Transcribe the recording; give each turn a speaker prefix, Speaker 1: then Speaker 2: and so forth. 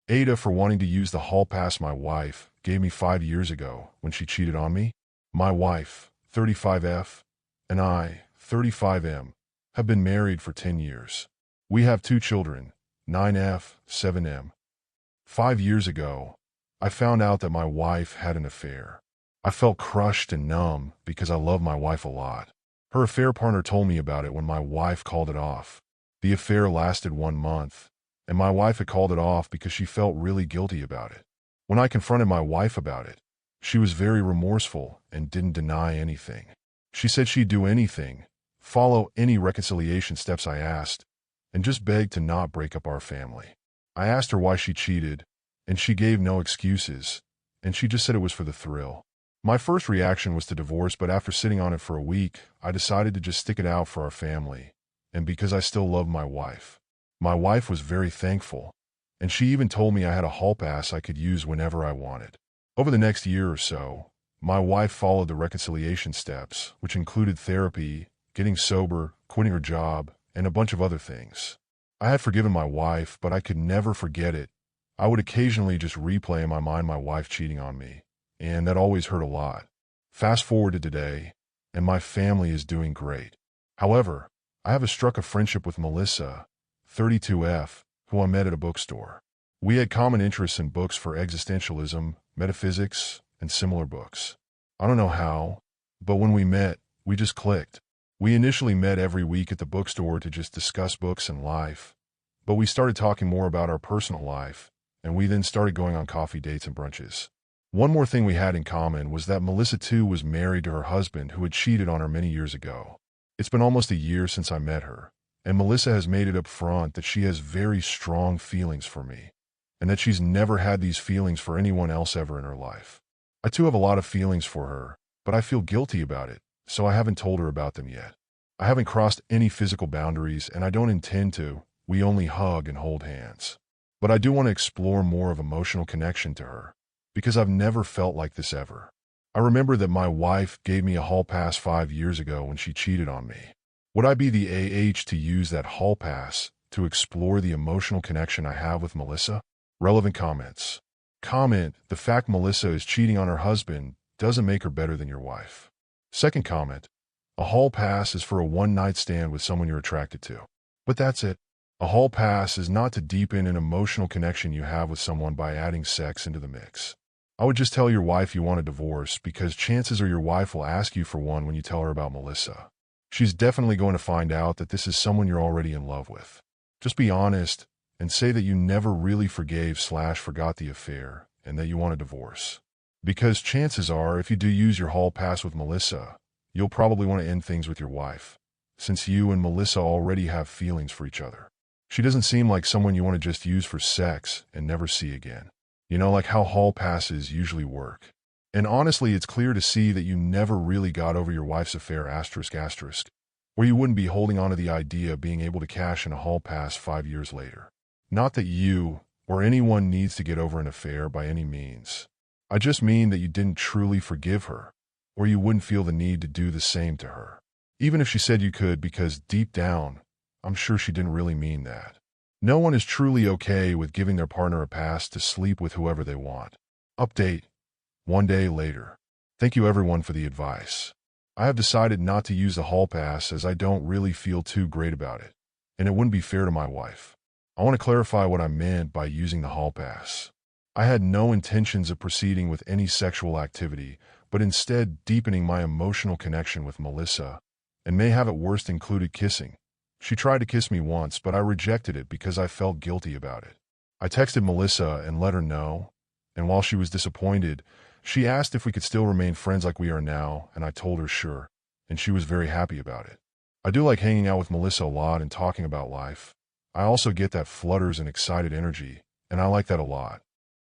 Speaker 1: AITAH for wanting to use the hall pass my wife gave me 5 years ago when she cheated on me. My wife, 35F, and I, 35M, have been married for 10 years. We have 2 children, 9F, 7M. 5 years ago, I found out that my wife had an affair. I felt crushed and numb because I love my wife a lot. Her affair partner told me about it when my wife called it off. The affair lasted 1 month, and my wife had called it off because she felt really guilty about it. When I confronted my wife about it, she was very remorseful and didn't deny anything. She said she'd do anything, follow any reconciliation steps I asked, and just begged to not break up our family. I asked her why she cheated, and she gave no excuses, and she just said it was for the thrill. My first reaction was to divorce, but after sitting on it for a week, I decided to just stick it out for our family, and because I still love my wife. My wife was very thankful, and she even told me I had a hall pass I could use whenever I wanted. Over the next year or so, my wife followed the reconciliation steps, which included therapy, getting sober, quitting her job, and a bunch of other things. I had forgiven my wife, but I could never forget it. I would occasionally just replay in my mind my wife cheating on me, and that always hurt a lot. Fast forward to today, and my family is doing great. However, I have struck a friendship with Melissa, 32F, who I met at a bookstore. We had common interests in books for existentialism, metaphysics, and similar books. I don't know how, but when we met, we just clicked. We initially met every week at the bookstore to just discuss books and life, but we started talking more about our personal life, and we then started going on coffee dates and brunches. One more thing we had in common was that Melissa too was married to her husband who had cheated on her many years ago. It's been almost a year since I met her, and Melissa has made it up front that she has very strong feelings for me, and that she's never had these feelings for anyone else ever in her life. I too have a lot of feelings for her, but I feel guilty about it, so I haven't told her about them yet. I haven't crossed any physical boundaries, and I don't intend to. We only hug and hold hands. But I do want to explore more of emotional connection to her, because I've never felt like this ever. I remember that my wife gave me a hall pass 5 years ago when she cheated on me. Would I be the to use that hall pass to explore the emotional connection I have with Melissa? Relevant comments. Comment: the fact Melissa is cheating on her husband doesn't make her better than your wife. Second comment: a hall pass is for a one-night stand with someone you're attracted to. But that's it. A hall pass is not to deepen an emotional connection you have with someone by adding sex into the mix. I would just tell your wife you want a divorce, because chances are your wife will ask you for one when you tell her about Melissa. She's definitely going to find out that this is someone you're already in love with. Just be honest and say that you never really forgave/forgot the affair and that you want a divorce. Because chances are, if you do use your hall pass with Melissa, you'll probably want to end things with your wife, since you and Melissa already have feelings for each other. She doesn't seem like someone you want to just use for sex and never see again. You know, like how hall passes usually work. And honestly, it's clear to see that you never really got over your wife's affair ***, or you wouldn't be holding on to the idea of being able to cash in a hall pass 5 years later. Not that you or anyone needs to get over an affair by any means. I just mean that you didn't truly forgive her, or you wouldn't feel the need to do the same to her. Even if she said you could, because deep down, I'm sure she didn't really mean that. No one is truly okay with giving their partner a pass to sleep with whoever they want. Update: 1 day later. Thank you everyone for the advice. I have decided not to use the hall pass as I don't really feel too great about it, and it wouldn't be fair to my wife. I want to clarify what I meant by using the hall pass. I had no intentions of proceeding with any sexual activity, but instead deepening my emotional connection with Melissa, and may have at worst included kissing. She tried to kiss me once, but I rejected it because I felt guilty about it. I texted Melissa and let her know, and while she was disappointed, she asked if we could still remain friends like we are now, and I told her sure, and she was very happy about it. I do like hanging out with Melissa a lot and talking about life. I also get that flutters and excited energy, and I like that a lot.